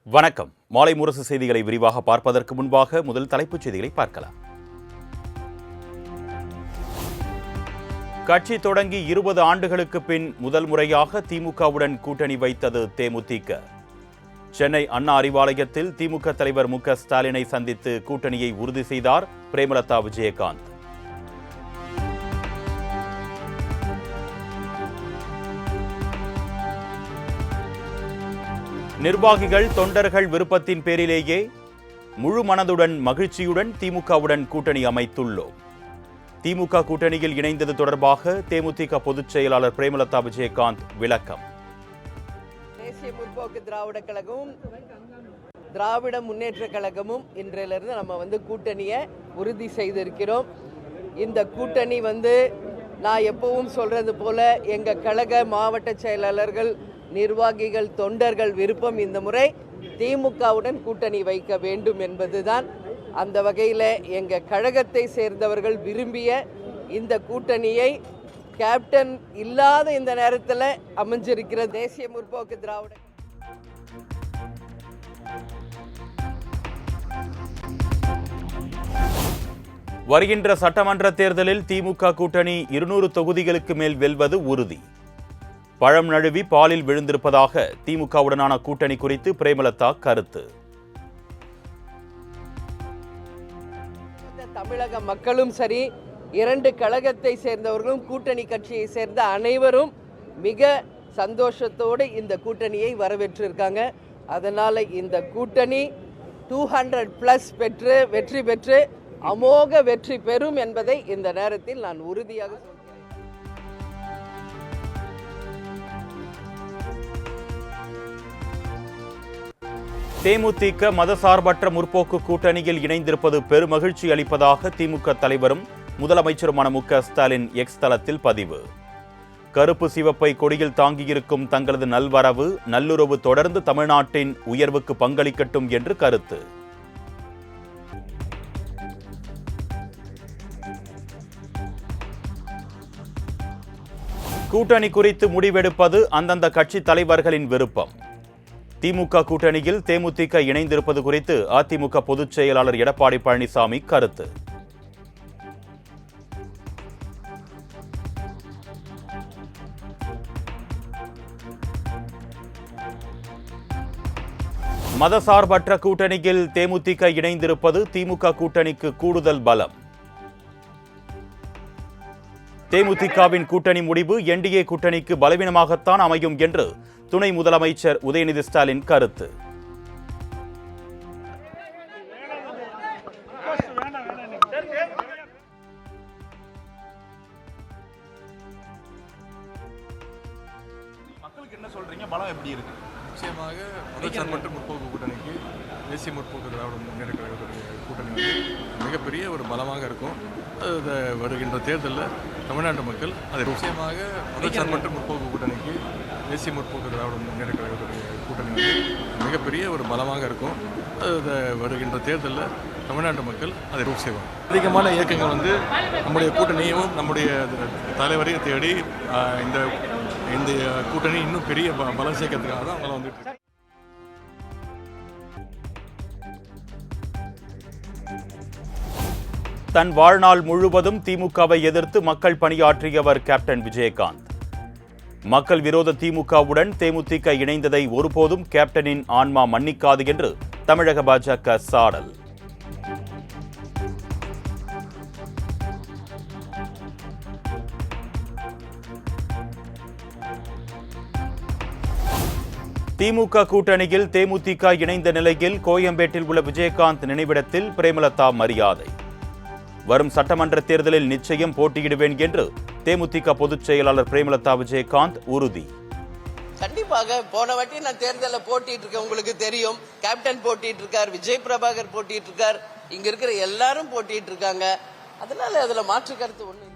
வணக்கம். மாலை முரசு செய்திகளை விரிவாக பார்ப்பதற்கு முன்பாக முதல் தலைப்புச் செய்திகளை பார்க்கலாம். கட்சி தொடங்கி 20 ஆண்டுகளுக்கு பின் முதல் முறையாக திமுகவுடன் கூட்டணி வைத்தது தேமுதிக. சென்னை அண்ணா அறிவாலயத்தில் திமுக தலைவர் மு.க. ஸ்டாலினை சந்தித்து கூட்டணியை உறுதி செய்தார் பிரேமலதா விஜயகாந்த். நிர்வாகிகள் தொண்டர்கள் விருப்பத்தின் பேரிலேயே முழு மனதுடன் மகிழ்ச்சியுடன் திமுகவுடன் கூட்டணி அமைத்துள்ளோம். திமுக கூட்டணியில் இணைந்தது தொடர்பாக தேமுதிக பொதுச் செயலாளர் பிரேமலதா விஜயகாந்த் விளக்கம். தேசிய முற்போக்கு திராவிட கழகமும் திராவிட முன்னேற்ற கழகமும் இன்றையிலிருந்து நம்ம கூட்டணியை உறுதி செய்திருக்கிறோம். இந்த கூட்டணி நான் எப்பவும் சொல்றது போல எங்க கழக மாவட்ட செயலாளர்கள், நிர்வாகிகள், தொண்டர்கள் விருப்பம் இந்த முறை திமுகவுடன் கூட்டணி வைக்க வேண்டும் என்பதுதான். அந்த வகையில் எங்க கழகத்தை சேர்ந்தவர்கள் விரும்பிய இந்த கூட்டணியை கேப்டன் இல்லாத இந்த நேரத்தில் அமைஞ்சிருக்கிற தேசிய முற்போக்கு திராவிட வருகின்ற சட்டமன்ற தேர்தலில் திமுக கூட்டணி 200 தொகுதிகளுக்கு மேல் வெல்வது உறுதி. பழம் நழுவி பாலில் விழுந்திருப்பதாக திமுகவுடனான கூட்டணி குறித்து பிரேமலதா கருத்து. தமிழக மக்களும் சரி, 2 கழகத்தை சேர்ந்தவர்களும் கூட்டணி கட்சியை சேர்ந்த அனைவரும் மிக சந்தோஷத்தோடு இந்த கூட்டணியை வரவேற்றிருக்காங்க. அதனால இந்த கூட்டணி 200+ பெற்று வெற்றி பெற்று அமோக வெற்றி பெறும் என்பதை இந்த நேரத்தில் நான் உறுதியாக சொல்கிறேன். தேமுதிக மதசார்பற்ற முற்போக்கு கூட்டணியில் இணைந்திருப்பது பெருமகிழ்ச்சி அளிப்பதாக திமுக தலைவரும் முதலமைச்சருமான மு.க. ஸ்டாலின் எக்ஸ் தளத்தில் பதிவு. கருப்பு சிவப்பை கொடியில் தாங்கியிருக்கும் தங்களது நல்வரவு நல்லுறவு தொடர்ந்து தமிழ்நாட்டின் உயர்வுக்கு பங்களிக்கட்டும் என்று கருத்து. கூட்டணி குறித்து முடிவெடுப்பது அந்தந்த கட்சி தலைவர்களின் விருப்பம். திமுக கூட்டணியில் தேமுதிக இணைந்திருப்பது குறித்து அதிமுக பொதுச் செயலாளர் எடப்பாடி பழனிசாமி கருத்து. மதசார்பற்ற கூட்டணியில் தேமுதிக இணைந்திருப்பது திமுக கூட்டணிக்கு கூடுதல் பலம். தேமுதிகவின் கூட்டணி முடிவு என்டிஏ கூட்டணிக்கு பலவீனமாகத்தான் அமையும் என்று துணை முதலமைச்சர் உதயநிதி ஸ்டாலின் கருத்து. மக்களுக்கு என்ன சொல்றீங்க? பலம் எப்படி இருக்கு? நிச்சயமாக மதச்சார்பற்ற முற்போக்கு கூட்டணிக்கு தேசிய முற்போக்கு திராவிட முன்னேற்ற கழகத்துடைய கூட்டணி மிகப்பெரிய ஒரு பலமாக இருக்கும். வருகின்ற தேர்தலில் தமிழ்நாட்டு மக்கள் அது நிச்சயமாக மதச்சார்பற்ற முற்போக்கு கூட்டணிக்கு தேசிய முற்போக்கு திராவிட முன்னேற்ற கழகத்துடைய கூட்டணி மிகப்பெரிய ஒரு பலமாக இருக்கும். வருகின்ற தேர்தலில் தமிழ்நாட்டு மக்கள் அதை ரூட் செய்வாங்க. அதிகமான இயக்கங்கள் நம்முடைய கூட்டணியும் நம்முடைய தலைவரையும் தேடி இந்த கூட்டணி இன்னும் பெரிய பலம் சேர்க்கறதுக்காக தான் அவங்க வந்துட்டு. தன் வாழ்நாள் முழுவதும் திமுகவை எதிர்த்து மக்கள் பணியாற்றியவர் கேப்டன் விஜயகாந்த். மக்கள் விரோத திமுகவுடன் தேமுதிக இணைந்ததை ஒருபோதும் கேப்டனின் ஆன்மா மன்னிக்காது என்று தமிழக பாஜக சாடல். திமுக கூட்டணியில் தேமுதிக இணைந்த நிலையில் கோயம்பேட்டில் உள்ள விஜயகாந்த் நினைவிடத்தில் பிரேமலதா மரியாதை. வரும் சட்டமன்ற தேர்தலில் நிச்சயம் போட்டியிடுவேன் என்று தேமுதிக பொதுச் செயலாளர் பிரேமலதா விஜயகாந்த் உறுதி. கண்டிப்பாக போன வாட்டி நான் தேர்தலில் போட்டிட்டு இருக்கேன், உங்களுக்கு தெரியும். கேப்டன் போட்டிட்டு இருக்கார், விஜய் பிரபாகர் போட்டிட்டு இருக்கார், இங்க இருக்கிற எல்லாரும் போட்டிட்டு இருக்காங்க. அதனால அதுல மாற்று கருத்து ஒண்ணு.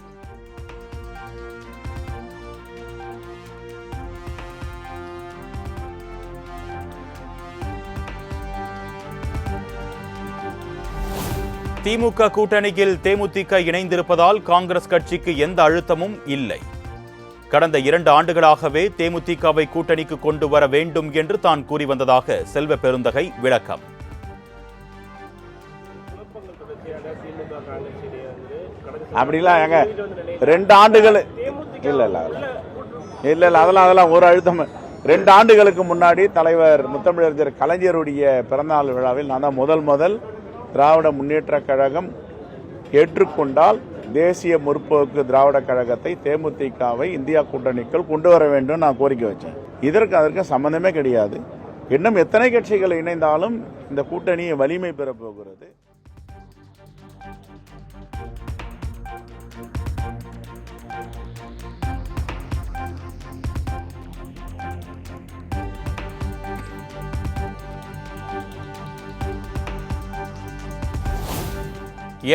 திமுக கூட்டணியில் தேமுதிக இணைந்திருப்பதால் காங்கிரஸ் கட்சிக்கு எந்த அழுத்தமும் இல்லை. கடந்த 2 ஆண்டுகளாகவே தேமுதிகவை கூட்டணிக்கு கொண்டு வர வேண்டும் என்று தான் கூறி வந்ததாக செல்வ பெருந்தகை விளக்கம். அப்படிலாம் ஏங்க 2 ஆண்டுகள் இல்ல அதெல்லாம் ஒரு அழுத்தம். 2 ஆண்டுகளுக்கு முன்னாடி தலைவர் முத்தமிழறிஞர் கலைஞருடைய பிறந்தநாள் விழாவில் நான் தான் முதல் திராவிட முன்னேற்ற கழகம் ஏற்றுக்கொண்டால் தேசிய முற்போக்கு திராவிட கழகத்தை தேமுதிகவை இந்தியா கூட்டணிக்குள் கொண்டு வர வேண்டும் நான் கோரிக்கை வச்சேன். அதற்கு சம்பந்தமே கிடையாது. இன்னும் எத்தனை கட்சிகள் இணைந்தாலும் இந்த கூட்டணி வலிமை பெற போகிறது.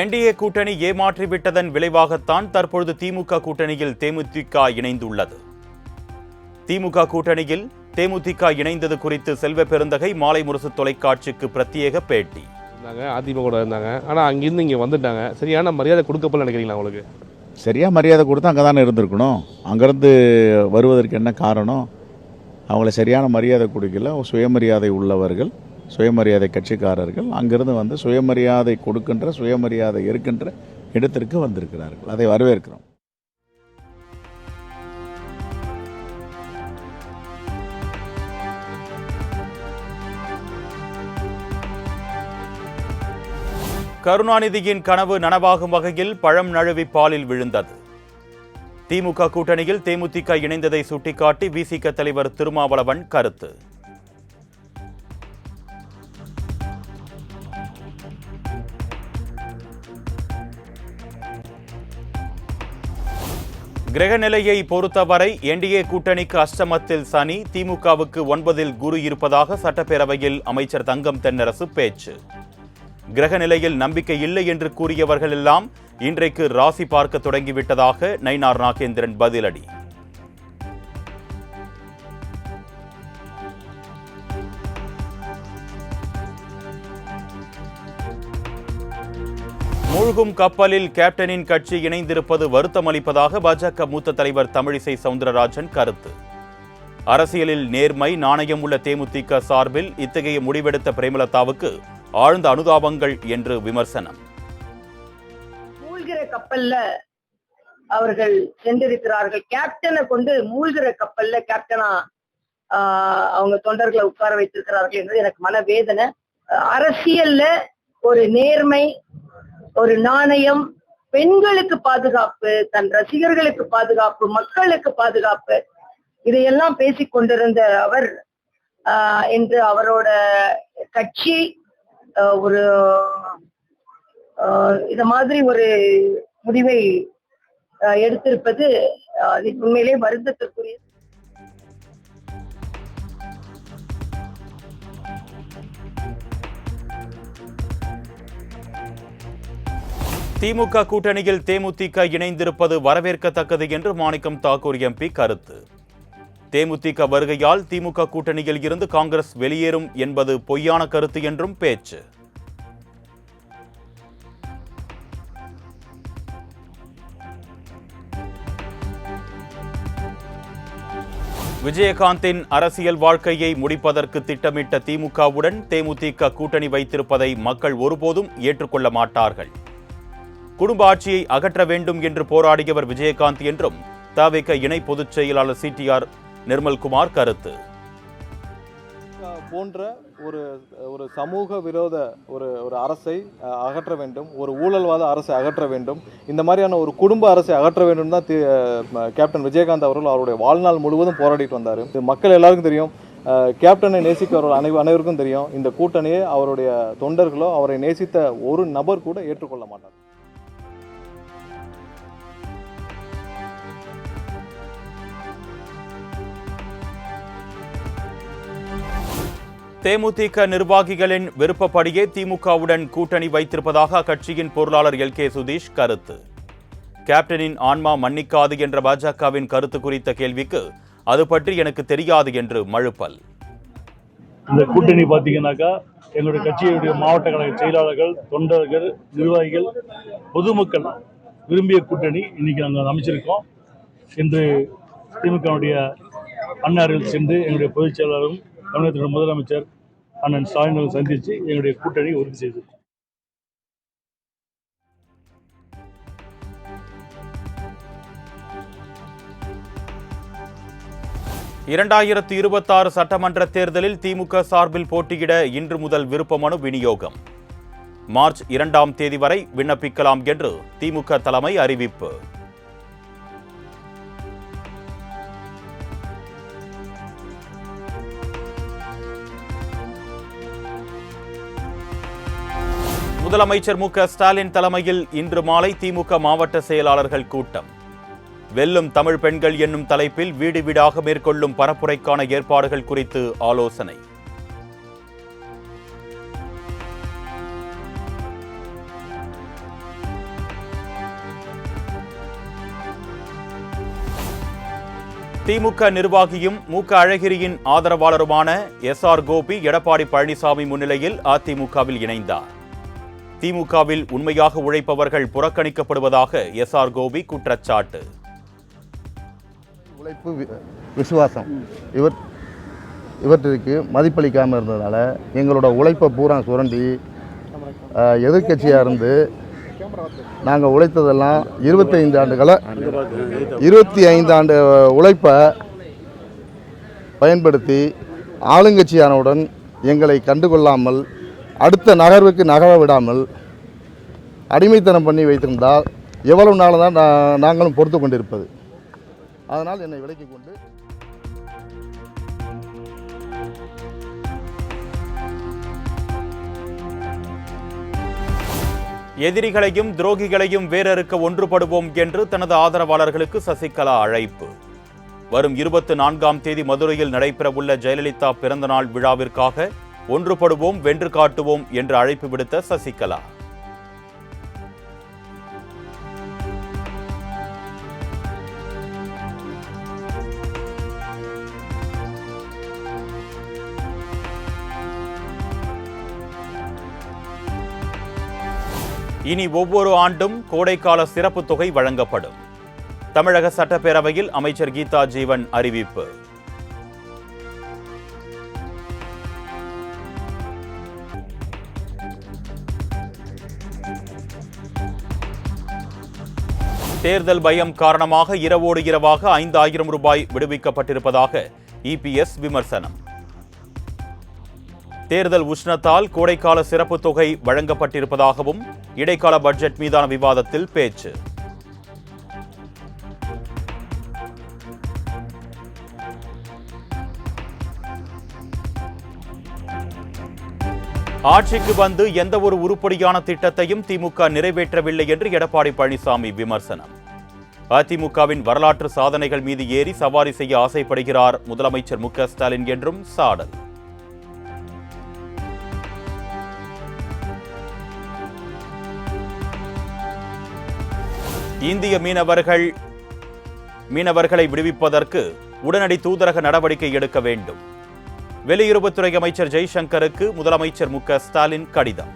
என்டிஏ கூட்டணி ஏமாற்றிவிட்டதன் விளைவாகத்தான் தற்பொழுது திமுக கூட்டணியில் தேமுதிக இணைந்துள்ளது. திமுக கூட்டணியில் தேமுதிக இணைந்தது குறித்து செல்வ பெருந்தகை மாலை முரசு தொலைக்காட்சிக்கு பிரத்யேக பேட்டி. அதிமுக கூட இருந்தாங்க, ஆனால் அங்கிருந்து இங்கே வந்துட்டாங்க. சரியான மரியாதை கொடுக்கப்படல நினைக்கிறீங்களா? உங்களுக்கு சரியாக மரியாதை கொடுத்தா அங்கே தானே இருந்திருக்கணும். அங்கேருந்து வருவதற்கு என்ன காரணம்? அவங்கள சரியான மரியாதை கொடுக்கல. சுயமரியாதை உள்ளவர்கள், சுயமரியாதை கட்சிக்காரர்கள் அங்கிருந்து வந்து சுயமரியாதை கொடுக்கின்ற, சுயமரியாதை இருக்கின்ற இடத்திற்கு வந்திருக்கிறார்கள். அதை வரவேற்கிறோம். கருணாநிதியின் கனவு நனவாகும் வகையில் பழம் நழுவி பாலில் விழுந்தது. திமுக கூட்டணியில் தேமுதிக இணைந்ததை சுட்டிக்காட்டி விசிக தலைவர் திருமாவளவன் கருத்து. கிரக நிலையை பொறுத்தவரை என்டிஏ கூட்டணிக்கு அஷ்டமத்தில் சனி, திமுகவுக்கு 9இல் குரு இருப்பதாக சட்டப்பேரவையில் அமைச்சர் தங்கம் தென்னரசு பேச்சு. கிரக நிலையில் நம்பிக்கை இல்லை என்று கூறியவர்கள் எல்லாம் இன்றைக்கு ராசி பார்க்க தொடங்கிவிட்டதாக நயினார் நாகேந்திரன் பதிலடி. மூழ்கும் கப்பலில் கேப்டனின் கட்சி இணைந்திருப்பது வருத்தம் அளிப்பதாக பாஜக மூத்த தலைவர் தமிழிசை சவுந்தரராஜன் கருத்து. அரசியலில் நேர்மை, நாணயம் உள்ள தேமுதிக சார்பில் இத்தகைய முடிவெடுத்த பிரேமலதாவுக்கு ஆழ்ந்த அனுதாபங்கள் என்று விமர்சனம். மூழ்கிற கப்பல்ல அவர்கள் சென்றிருக்கிறார்கள். கேப்டனை கொண்டு மூழ்கிற கப்பல்ல கேப்டனா அவங்க தொண்டர்களை உட்கார வைத்திருக்கிறார்கள் என்பது எனக்கு மனவேதனை. அரசியல்ல ஒரு நேர்மை, ஒரு நாணயம், பெண்களுக்கு பாதுகாப்பு, தன் ரசிகர்களுக்கு பாதுகாப்பு, மக்களுக்கு பாதுகாப்பு, இதையெல்லாம் பேசிக் கொண்டிருந்த அவர் என்று அவரோட கட்சி ஒரு இத மாதிரி ஒரு முடிவை எடுத்திருப்பது உண்மையிலே வருத்தத்திற்குரிய. திமுக கூட்டணியில் தேமுதிக இணைந்திருப்பது வரவேற்கத்தக்கது என்று மாணிக்கம் தாக்கூர் எம்பி கருத்து. தேமுதிக வருகையால் திமுக கூட்டணியில் இருந்து காங்கிரஸ் வெளியேறும் என்பது பொய்யான கருத்து என்றும் பேச்சு. விஜயகாந்தின் அரசியல் வாழ்க்கையை முடிப்பதற்கு திட்டமிட்ட திமுகவுடன் தேமுதிக கூட்டணி வைத்திருப்பதை மக்கள் ஒருபோதும் ஏற்றுக்கொள்ள மாட்டார்கள். குடும்ப ஆட்சியை அகற்ற வேண்டும் என்று போராடியவர் விஜயகாந்த் என்றும் தவிக இணை பொதுச் செயலாளர் சிடிஆர் நிர்மல்குமார் கருத்து. போன்ற ஒரு சமூக விரோத ஒரு அரசை அகற்ற வேண்டும், ஒரு ஊழல்வாத அரசை அகற்ற வேண்டும், இந்த மாதிரியான ஒரு குடும்ப அரசை அகற்ற வேண்டும் தான் கேப்டன் விஜயகாந்த் அவர்கள் அவருடைய வாழ்நாள் முழுவதும் போராடிட்டு வந்தார். மக்கள் எல்லாருக்கும் தெரியும், கேப்டனை நேசிக்கிறவர்கள் அனைவருக்கும் தெரியும். இந்த கூட்டணியை அவருடைய தொண்டர்களோ அவரை நேசித்த ஒரு நபர் கூட ஏற்றுக்கொள்ள மாட்டார். தேமுதிக நிர்வாகிகளின் விருப்பப்படியே திமுகவுடன் கூட்டணி வைத்திருப்பதாக அக்கட்சியின் பொருளாளர் எல்.கே. சுதீஷ் கருத்து. கேப்டனின் ஆன்மா மன்னிக்காது என்ற பாஜகவின் கருத்து குறித்த கேள்விக்கு அது பற்றி எனக்கு தெரியாது என்று மழுப்பல். இந்த கூட்டணி பார்த்தீங்கன்னாக்கா எங்களுடைய கட்சியுடைய மாவட்ட கழக செயலாளர்கள், தொண்டர்கள், நிர்வாகிகள், பொதுமக்கள் விரும்பிய கூட்டணி இன்னைக்கு நாங்கள் அமைச்சிருக்கோம். இன்று திமுகவுடைய அண்ணார்கள் சென்று எங்களுடைய பொதுச் செயலாளரும் தமிழகத்தினுடைய முதலமைச்சர் அண்ணன் ஸ்டாலின் அவர்கள் சந்தித்து எங்களுடைய கூட்டணியை உறுதி செய்தது. இரண்டாயிரத்து 26 சட்டமன்ற தேர்தலில் திமுக சார்பில் போட்டியிட இன்று முதல் விருப்ப மனு விநியோகம். மார்ச் 2ஆம் தேதி வரை விண்ணப்பிக்கலாம் என்று திமுக தலைமை அறிவிப்பு. முதலமைச்சர் மு.க. ஸ்டாலின் தலைமையில் இன்று மாலை திமுக மாவட்ட செயலாளர்கள் கூட்டம். வெல்லும் தமிழ் பெண்கள் என்னும் தலைப்பில் வீடு வீடாக மேற்கொள்ளும் பரப்புரைக்கான ஏற்பாடுகள் குறித்து ஆலோசனை. திமுக நிர்வாகியும் மு.க. அழகிரியின் ஆதரவாளருமான எஸ்.ஆர். கோபி எடப்பாடி பழனிசாமி முன்னிலையில் அதிமுகவில் இணைந்தார். திமுகவில் உண்மையாக உழைப்பவர்கள் புறக்கணிக்கப்படுவதாக எஸ்.ஆர். கோபி குற்றச்சாட்டு. உழைப்பு விசுவாசம் இவற்றிற்கு மதிப்பளிக்காமல் இருந்ததுனால எங்களோட உழைப்பை பூரா சுரண்டி எதிர்கட்சியாக இருந்து நாங்கள் உழைத்ததெல்லாம் 25 ஆண்டு உழைப்பை பயன்படுத்தி ஆளுங்கட்சியானவுடன் எங்களை கண்டுகொள்ளாமல் அடுத்த நகர்வுக்கு நகர விடாமல் அடிமைத்தனம் பண்ணி வைத்திருந்தால் எவ்வளவு நாள் தான் நாங்களும் பொறுத்து கொண்டிருப்பது. அதனால் என்னை விலக்கிக் கொண்டு எதிரிகளையும் துரோகிகளையும் வேறறுக்க ஒன்றுபடுவோம் என்று தனது ஆதரவாளர்களுக்கு சசிகலா அழைப்பு. வரும் 24ஆம் தேதி மதுரையில் நடைபெறவுள்ள ஜெயலலிதா பிறந்தநாள் விழாவிற்காக ஒன்றுபடுவோம், வென்று காட்டுவோம் என்று அழைப்பு விடுத்த சசிகலா. இனி ஒவ்வொரு ஆண்டும் கோடைக்கால சிறப்பு தொகை வழங்கப்படும். தமிழக சட்டப்பேரவையில் அமைச்சர் கீதா ஜீவன் அறிவிப்பு. தேர்தல் பயம் காரணமாக இரவோடு இரவாக 5000 ரூபாய் விடுவிக்கப்பட்டிருப்பதாக இபிஎஸ் விமர்சனம். தேர்தல் உஷ்ணத்தால் கோடைக்கால சிறப்பு தொகை வழங்கப்பட்டிருப்பதாகவும் இடைக்கால பட்ஜெட் மீதான விவாதத்தில் பேச்சு. ஆட்சிக்கு வந்து எந்த ஒரு உருப்படியான திட்டத்தையும் திமுக நிறைவேற்றவில்லை என்று எடப்பாடி பழனிசாமி விமர்சனம். அதிமுகவின் வரலாற்று சாதனைகள் மீது ஏறி சவாரி செய்ய ஆசைப்படுகிறார் முதலமைச்சர் மு.க. ஸ்டாலின் என்றும் சாடல். இந்திய மீனவர்களை விடுவிப்பதற்கு உடனடி தூதரக நடவடிக்கை எடுக்க வேண்டும். வெளியுறவுத்துறை அமைச்சர் ஜெய்சங்கருக்கு முதலமைச்சர் மு.க. ஸ்டாலின் கடிதம்.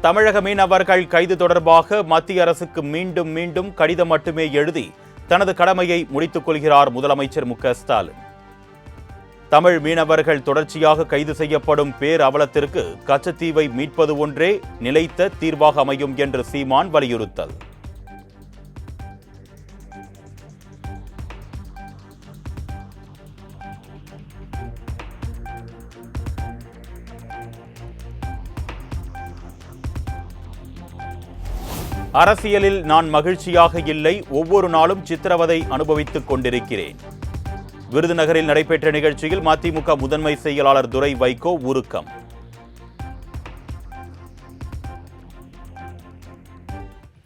தமிழக மீனவர்கள் கைது தொடர்பாக மத்திய அரசுக்கு மீண்டும் மீண்டும் கடிதம் மட்டுமே எழுதி தனது கடமையை முடித்துக் கொள்கிறார் முதலமைச்சர் மு.க. ஸ்டாலின். தமிழ் மீனவர்கள் தொடர்ச்சியாக கைது செய்யப்படும் பேரவலத்திற்கு கச்சத்தீவை மீட்பது ஒன்றே நிலைத்த தீர்வாக அமையும் என்று சீமான் வலியுறுத்தல். அரசியலில் நான் மகிழ்ச்சியாக இல்லை, ஒவ்வொரு நாளும் சித்திரவதை அனுபவித்துக் கொண்டிருக்கிறேன். விருதுநகரில் நடைபெற்ற நிகழ்ச்சியில் மதிமுக முதன்மை செயலாளர் துரை வைகோ உருக்கம்.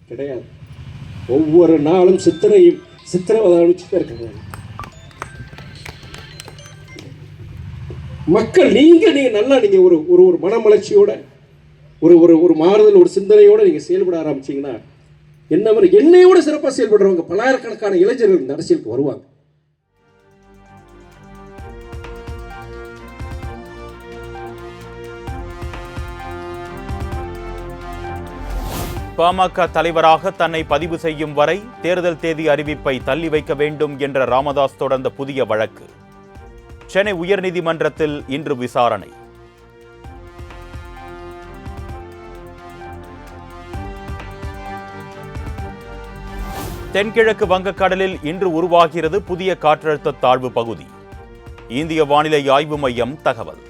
கிடையாது, ஒவ்வொரு நாளும் சித்திரவதை அனுப்பிச்சுட்டே இருக்காங்க மக்கள். நீங்க நல்லா நீங்க ஒரு மனமலர்ச்சியோட ஒரு மாறுதல், ஒரு சிந்தனையோட நீங்க செயல்பட ஆரம்பிச்சீங்கன்னா என்னையோட சிறப்பாக செயல்படுறவங்க பல்லாயிரக்கணக்கான இளைஞர்கள் இந்த அரசியலுக்கு வருவாங்க. பாமக தலைவராக தன்னை பதிவு செய்யும் வரை தேர்தல் தேதி அறிவிப்பை தள்ளி வைக்க வேண்டும் என்ற ராமதாஸ் தொடர்ந்த புதிய வழக்கு சென்னை உயர்நீதிமன்றத்தில் இன்று விசாரணை. தென்கிழக்கு வங்கக்கடலில் இன்று உருவாகிறது புதிய காற்றழுத்த தாழ்வு பகுதி. இந்திய வானிலை ஆய்வு மையம் தகவல்.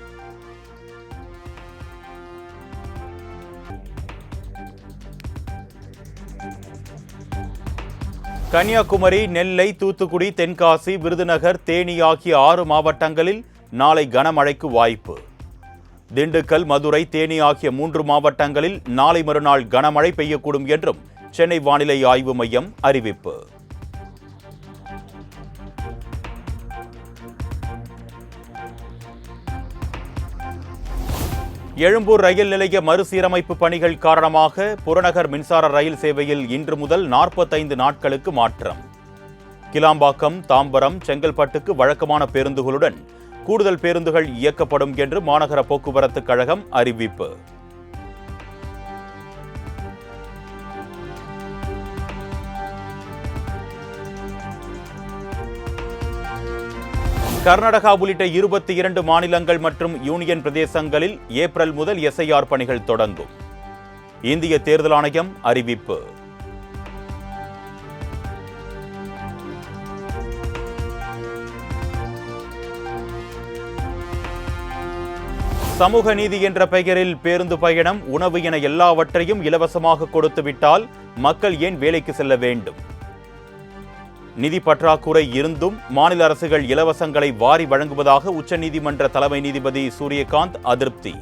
கன்னியாகுமரி, நெல்லை, தூத்துக்குடி, தென்காசி, விருதுநகர், தேனி ஆகிய 6 மாவட்டங்களில் நாளை கனமழைக்கு வாய்ப்பு. திண்டுக்கல், மதுரை, தேனி ஆகிய 3 மாவட்டங்களில் நாளை மறுநாள் கனமழை பெய்யக்கூடும் என்றும் சென்னை வானிலை ஆய்வு மையம் அறிவிப்பு. எழும்பூர் ரயில் நிலைய மறுசீரமைப்பு பணிகள் காரணமாக புறநகர் மின்சார ரயில் சேவையில் இன்று முதல் 45 நாட்களுக்கு மாற்றம். கிளாம்பாக்கம், தாம்பரம், செங்கல்பட்டுக்கு வழக்கமான பேருந்துகளுடன் கூடுதல் பேருந்துகள் இயக்கப்படும் என்று மாநகர போக்குவரத்து கழகம் அறிவிப்பு. கர்நாடகா உள்ளிட்ட 22 மாநிலங்கள் மற்றும் யூனியன் பிரதேசங்களில் ஏப்ரல் முதல் எஸ்ஐஆர் பணிகள் தொடங்கும். இந்திய தேர்தல் ஆணையம் அறிவிப்பு. சமூக நீதி என்ற பெயரில் பேருந்து பயணம், உணவு என எல்லாவற்றையும் இலவசமாக கொடுத்துவிட்டால் மக்கள் ஏன் வேலைக்கு செல்ல வேண்டும்? நிதி பற்றாக்குறை இருந்தும் மாநில அரசுகள் இலவசங்களை வாரி வழங்குவதாக உச்சநீதிமன்ற தலைமை நீதிபதி சூரியகாந்த் அதிருப்தி.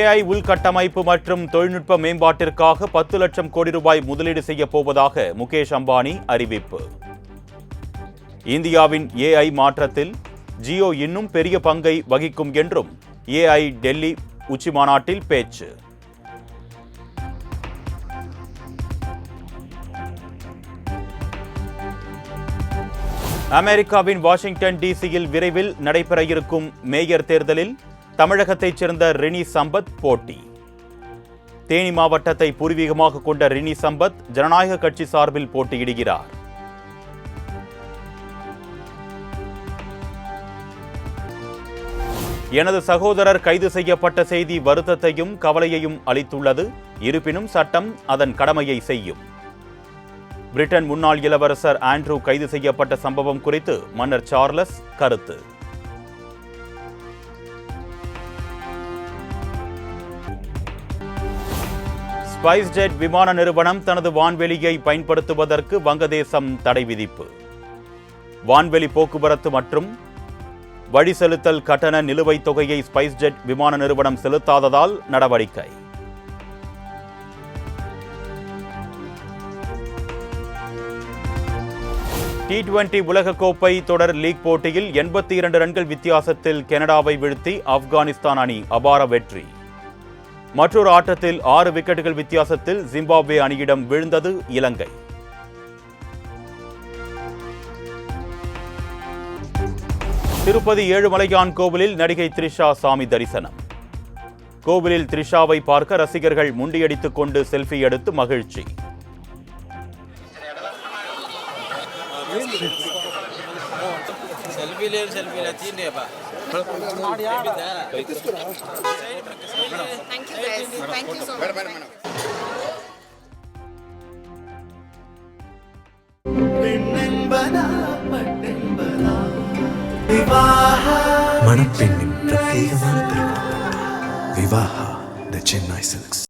ஏஐ உள்கட்டமைப்பு மற்றும் தொழில்நுட்ப மேம்பாட்டிற்காக 10 லட்சம் கோடி ரூபாய் முதலீடு செய்ய போவதாக முகேஷ் அம்பானி அறிவிப்பு. இந்தியாவின் ஏஐ மாற்றத்தில் ஜியோ இன்னும் பெரிய பங்கை வகிக்கும் என்றும் ஏஐ டெல்லி உச்சி மாநாட்டில் பேச்சு. அமெரிக்காவின் வாஷிங்டன் டிசியில் விரைவில் நடைபெற இருக்கும் மேயர் தேர்தலில் தமிழகத்தைச் சேர்ந்த ரினி சம்பத் போட்டி. தேனி மாவட்டத்தை பூர்வீகமாக கொண்ட ரினி சம்பத் ஜனநாயக கட்சி சார்பில் போட்டியிடுகிறார். எனது சகோதரர் கைது செய்யப்பட்ட செய்தி வருத்தத்தையும் கவலையையும் அளித்துள்ளது. இருப்பினும் சட்டம் அதன் கடமையை செய்யும். பிரிட்டன் முன்னாள் இளவரசர் ஆண்ட்ரூ கைது செய்யப்பட்ட சம்பவம் குறித்து மன்னர் சார்லஸ் கருத்து. ஸ்பைஸ்ஜெட் விமான நிறுவனம் தனது வான்வெளியை பயன்படுத்துவதற்கு வங்கதேசம் தடை விதிப்பு. வான்வெளி போக்குவரத்து மற்றும் வழி செலுத்தல் கட்டண நிலுவைத் தொகையை ஸ்பைஸ்ஜெட் விமான நிறுவனம் செலுத்தாததால் நடவடிக்கை. T20 உலகக்கோப்பை தொடர் லீக் போட்டியில் 82 ரன்கள் வித்தியாசத்தில் கனடாவை வீழ்த்தி ஆப்கானிஸ்தான் அணி அபார வெற்றி. மற்றொரு ஆட்டத்தில் 6 விக்கெட்டுகள் வித்தியாசத்தில் ஜிம்பாப்வே அணியிடம் வீழ்ந்தது இலங்கை. திருப்பதி ஏழுமலையான் கோவிலில் நடிகை த்ரிஷா சாமி தரிசனம். கோவிலில் த்ரிஷாவை பார்க்க ரசிகர்கள் முண்டியடித்துக் கொண்டு செல்ஃபி எடுத்து மகிழ்ச்சி. மணப்பெண்ணின் பிரத்யேகமான திருமணம் விவாஹா தி சென்னை சில்க்ஸ்.